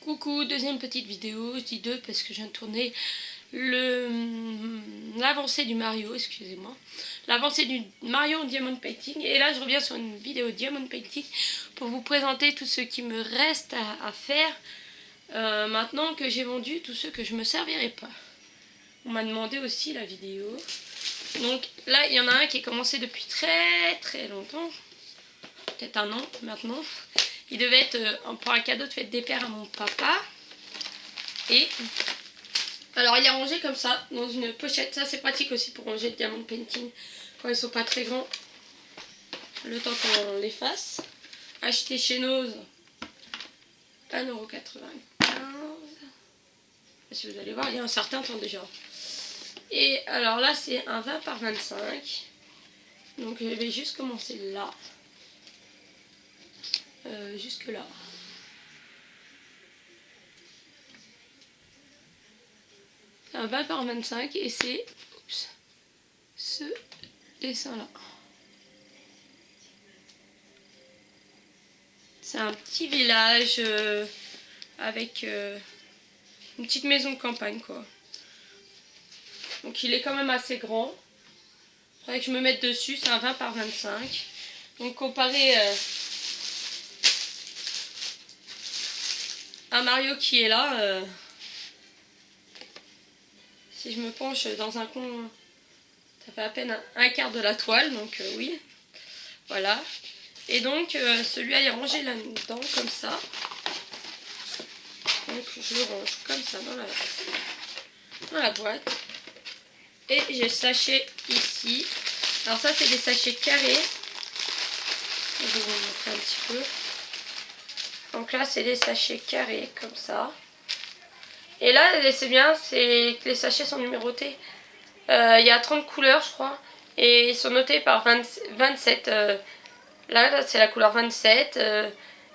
Coucou, deuxième petite vidéo, je dis deux parce que je viens de tourner l'avancée du Mario, excusez-moi, l'avancée du Mario en Diamond Painting, et là je reviens sur une vidéo Diamond Painting pour vous présenter tout ce qui me reste à faire maintenant que j'ai vendu tous ceux que je me servirai pas. On m'a demandé aussi la vidéo, donc là il y en a un qui est commencé depuis très longtemps, peut-être un an maintenant. Il devait être pour un cadeau de fête des pères à mon papa. Et alors il est rangé comme ça, dans une pochette. Ça c'est pratique aussi pour ranger le Diamond Painting quand ils sont pas très grands. Le temps qu'on les fasse. Acheté chez Nose 1,95 €. Si vous allez voir, il y a un certain temps déjà. Et alors là c'est un 20 par 25. Donc je vais juste commencer là. Jusque là. Un 20 par 25 et c'est ce dessin là. C'est un petit village avec une petite maison de campagne quoi. Donc il est quand même assez grand. Il faudrait que je me mette dessus, c'est un 20 par 25. Donc comparé à Mario qui est là, si je me penche dans un coin, ça fait à peine un quart de la toile, donc oui, voilà. Et donc celui-là il est rangé là-dedans, comme ça. Donc je le range comme ça dans la boîte. Et j'ai le sachet ici. Alors ça c'est des sachets carrés. Je vais vous montrer un petit peu. Donc là c'est des sachets carrés comme ça. Et là c'est bien, c'est que les sachets sont numérotés. Il y a 30 couleurs je crois. Et ils sont notés par 27. Là c'est la couleur 27.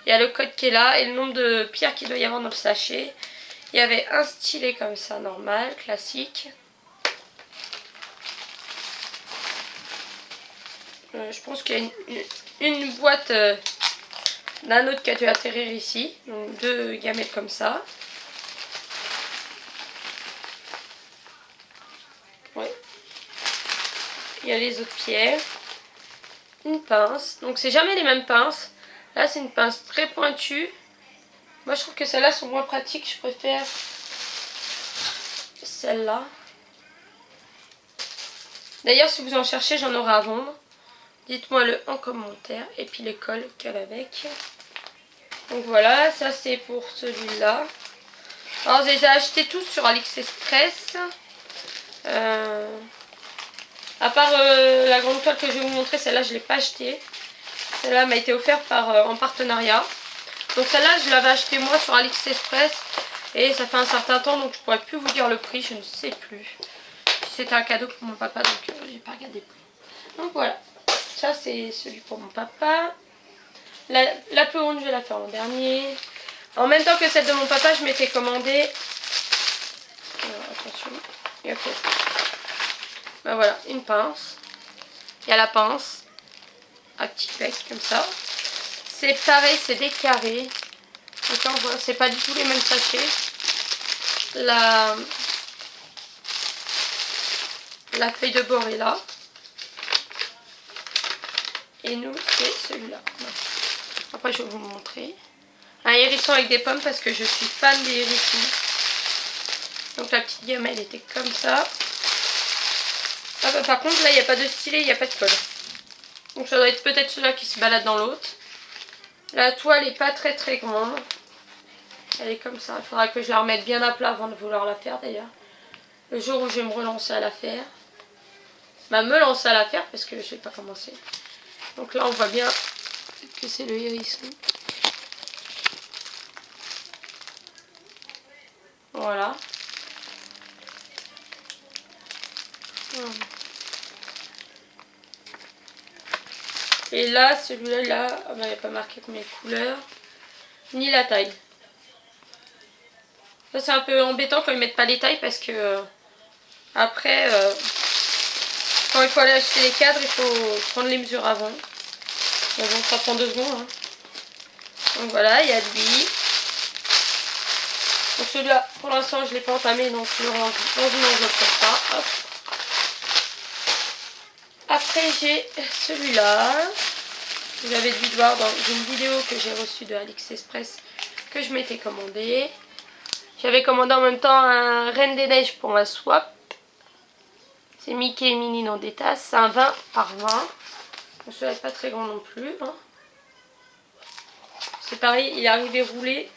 Il y a le code qui est là et le nombre de pierres qu'il doit y avoir dans le sachet. Il y avait un stylet comme ça normal, classique. Je pense qu'il y a une boîte d'un autre qui a dû atterrir ici. Donc deux gamètes comme ça. Ouais. Il y a les autres pierres. Une pince. Donc c'est jamais les mêmes pinces. Là c'est une pince très pointue. Moi je trouve que celles-là sont moins pratiques. Je préfère celle-là. D'ailleurs si vous en cherchez j'en aurai à vendre. Dites-moi le en commentaire. Et puis les cols qu'elle avec. Donc voilà, ça c'est pour celui-là. Alors je les ai achetés tous sur AliExpress. À part la grande toile que je vais vous montrer, celle-là je ne l'ai pas achetée. Celle-là m'a été offerte en partenariat. Donc celle-là je l'avais achetée moi sur AliExpress. Et ça fait un certain temps donc je ne pourrais plus vous dire le prix, je ne sais plus. C'était un cadeau pour mon papa donc j'ai pas regardé le prix. Donc voilà, ça c'est celui pour mon papa. La plus ronde je vais la faire en dernier. En même temps que celle de mon papa je m'étais commandé. Alors, attention, et ok. Ben voilà, une pince. Il y a la pince à petit bec comme ça. C'est pareil, c'est des carrés. C'est pas du tout les mêmes sachets. La feuille de bord est là. Et nous, c'est celui-là. Après, je vais vous montrer. Un hérisson avec des pommes parce que je suis fan des hérissons. Donc la petite gamelle était comme ça. Ah bah, par contre, là, il n'y a pas de stylet, il n'y a pas de colle. Donc ça doit être peut-être celui-là qui se balade dans l'autre. La toile n'est pas très grande. Elle est comme ça. Il faudra que je la remette bien à plat avant de vouloir la faire d'ailleurs. Le jour où je vais me relancer à la faire. Bah me lancer à la faire parce que je ne vais pas commencer. Donc là on voit bien que c'est le hérisson. Voilà. Et là, celui-là, il n'y a pas marqué combien de couleurs, ni la taille. Ça c'est un peu embêtant quand ils mettent pas les tailles parce que après, quand il faut aller acheter les cadres, il faut prendre les mesures avant. Mais bon, ça prend 2 secondes. Hein. Donc voilà, il y a lui. Donc celui-là, pour l'instant, je ne l'ai pas entamé, donc je le range dans une enveloppe comme ça. Hop. Après, j'ai celui-là. Vous avez dû voir dans une vidéo que j'ai reçue de AliExpress que je m'étais commandé. J'avais commandé en même temps un Reine des Neiges pour ma swap. C'est Mickey et Minnie dans des tasses. C'est un 20 par 20. Celui-là n'est pas très grand non plus. Hein. C'est pareil, il est arrivé roulé.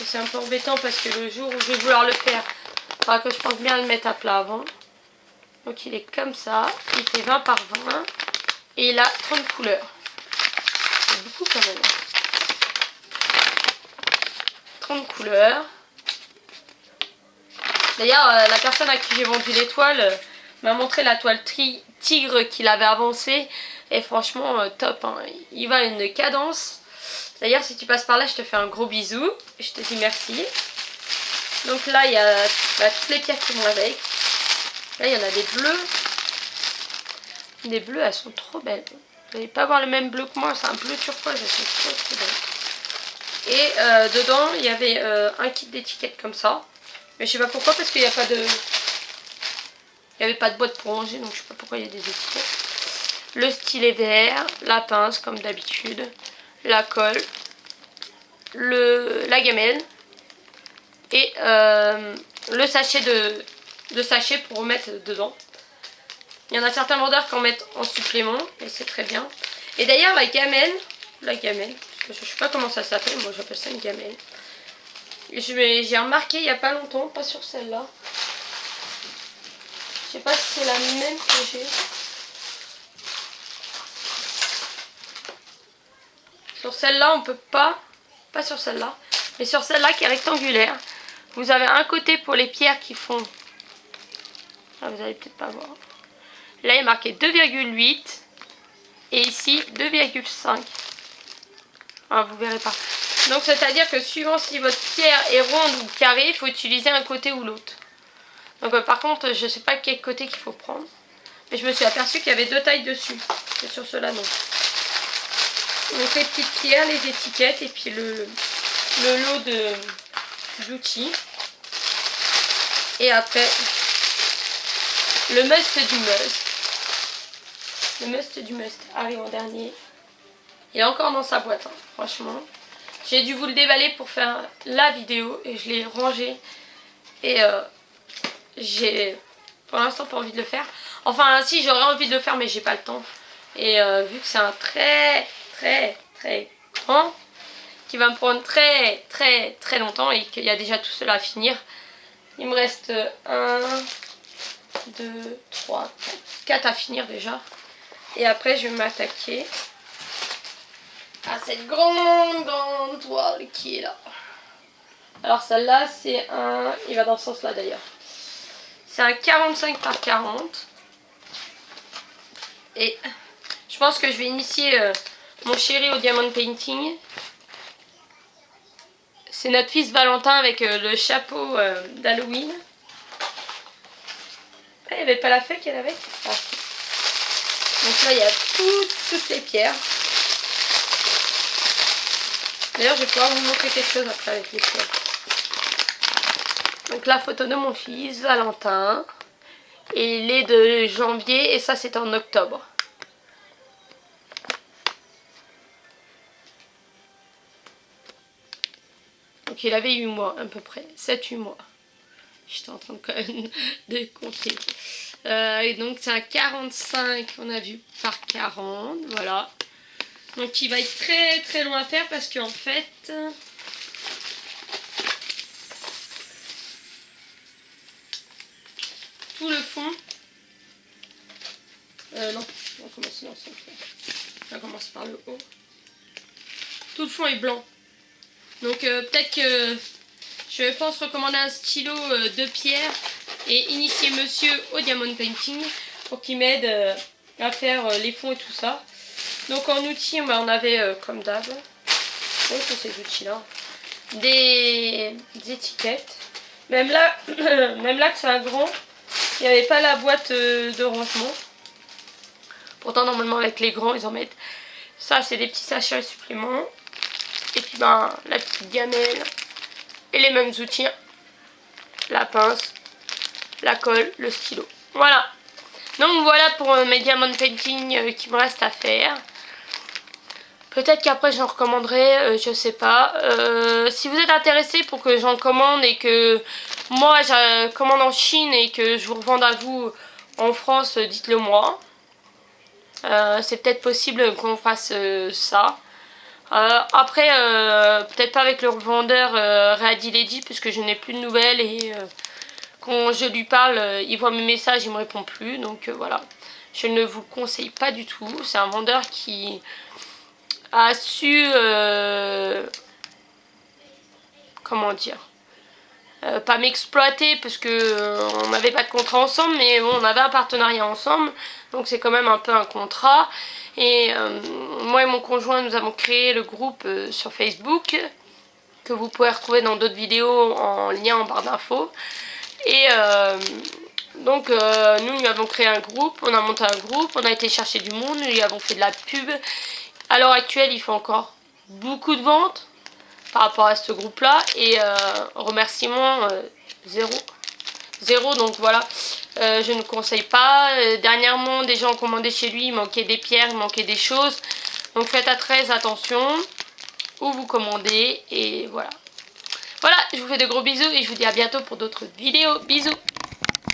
C'est un peu embêtant parce que le jour où je vais vouloir le faire, il faudra que je pense bien le mettre à plat avant. Donc il est comme ça. Il fait 20 par 20. Et il a 30 couleurs. C'est beaucoup quand même. 30 couleurs. D'ailleurs, la personne à qui j'ai vendu les toiles m'a montré la toile tigre qu'il avait avancée. Et franchement, top. Hein. Il va à une cadence. D'ailleurs, si tu passes par là, je te fais un gros bisou. Je te dis merci. Donc là, il y a toutes les pierres qui vont avec. Là, il y en a des bleus. Les bleus, elles sont trop belles. Vous n'allez pas avoir le même bleu que moi. C'est un bleu turquoise. Elles sont trop belles. Et dedans, il y avait un kit d'étiquettes comme ça. Mais je sais pas pourquoi, parce qu'il n'y a pas de... Il n'y avait pas de boîte pour ranger, donc je sais pas pourquoi il y a des étiquettes. Le stylet vert, la pince comme d'habitude, la colle, la gamelle et le sachet de sachet pour remettre dedans. Il y en a certains vendeurs qui en mettent en supplément et c'est très bien. Et d'ailleurs la gamelle, parce que je sais pas comment ça s'appelle, moi j'appelle ça une gamelle. J'ai remarqué il n'y a pas longtemps, pas sur celle-là. Je sais pas si c'est la même que j'ai. Sur celle-là on peut pas sur celle-là, mais sur celle-là qui est rectangulaire. Vous avez un côté pour les pierres qui font... Ah, vous allez peut-être pas voir. Là il est marqué 2,8 et ici 2,5. Ah, vous verrez pas. Donc c'est à dire que suivant si votre pierre est ronde ou carrée, il faut utiliser un côté ou l'autre. Donc par contre je sais pas quel côté qu'il faut prendre. Mais je me suis aperçue qu'il y avait deux tailles dessus. Et sur cela non. Donc les petites pierres, les étiquettes et puis le lot d'outils. Et après le must du must. Le must du must arrive en dernier. Il est encore dans sa boîte, hein, franchement. J'ai dû vous le déballer pour faire la vidéo et je l'ai rangé. Et j'ai pour l'instant pas envie de le faire. Enfin si, j'aurais envie de le faire mais j'ai pas le temps. Et vu que c'est un très grand, qui va me prendre très longtemps et qu'il y a déjà tout cela à finir. Il me reste 1, 2, 3, 4 à finir déjà. Et après je vais m'attaquer à cette grande toile qui est là. Alors celle-là c'est un... Il va dans ce sens-là d'ailleurs. C'est un 45 par 40. Et je pense que je vais initier mon chéri au diamond painting. C'est notre fils Valentin avec le chapeau d'Halloween. Ah, il n'y avait pas la fée qu'elle avait. Ah. Donc là il y a toutes les pierres. D'ailleurs je vais pouvoir vous montrer quelque chose après avec les pierres. Donc la photo de mon fils Valentin. Et il est de janvier et ça c'est en octobre. Donc il avait 8 mois à peu près, 7-8 mois. J'étais en train de compter. Et donc c'est un 45, on a vu, par 40, voilà. Donc il va être très long à faire parce qu'en fait... tout le fond... non, on va commencer dans le sens. On va commencer par le haut. Tout le fond est blanc. Donc peut-être que je pense recommander un stylo de pierre et initier monsieur au diamond painting pour qu'il m'aide à faire les fonds et tout ça. Donc en outils, on avait comme d'hab, donc ces outils là, des étiquettes. Même là que c'est un grand, il n'y avait pas la boîte de rangement. Pourtant normalement avec les grands ils en mettent. Ça c'est des petits sachets suppléments. Et puis ben la petite gamelle et les mêmes outils. La pince, la colle, le stylo. Voilà. Donc voilà pour mes diamond painting qui me reste à faire. Peut-être qu'après j'en recommanderai, je sais pas. Si vous êtes intéressé pour que j'en commande et que moi je commande en Chine et que je vous revende à vous en France, dites-le moi. C'est peut-être possible qu'on fasse ça. Après, peut-être pas avec le revendeur Ready Lady puisque je n'ai plus de nouvelles et quand je lui parle, il voit mes messages, il me répond plus. Donc voilà, je ne vous le conseille pas du tout. C'est un vendeur qui a su, comment dire, pas m'exploiter parce que on n'avait pas de contrat ensemble, mais bon, on avait un partenariat ensemble, donc c'est quand même un peu un contrat. Et moi et mon conjoint, nous avons créé le groupe sur Facebook que vous pouvez retrouver dans d'autres vidéos en lien en barre d'infos. Et donc nous avons créé un groupe, on a monté un groupe, on a été chercher du monde, nous lui avons fait de la pub. À l'heure actuelle, il fait encore beaucoup de ventes par rapport à ce groupe là et remerciement zéro, donc voilà. Je ne conseille pas. Dernièrement, des gens ont commandé chez lui, il manquait des pierres, il manquait des choses, donc faites très attention où vous commandez. Et voilà, je vous fais de gros bisous et je vous dis à bientôt pour d'autres vidéos. Bisous.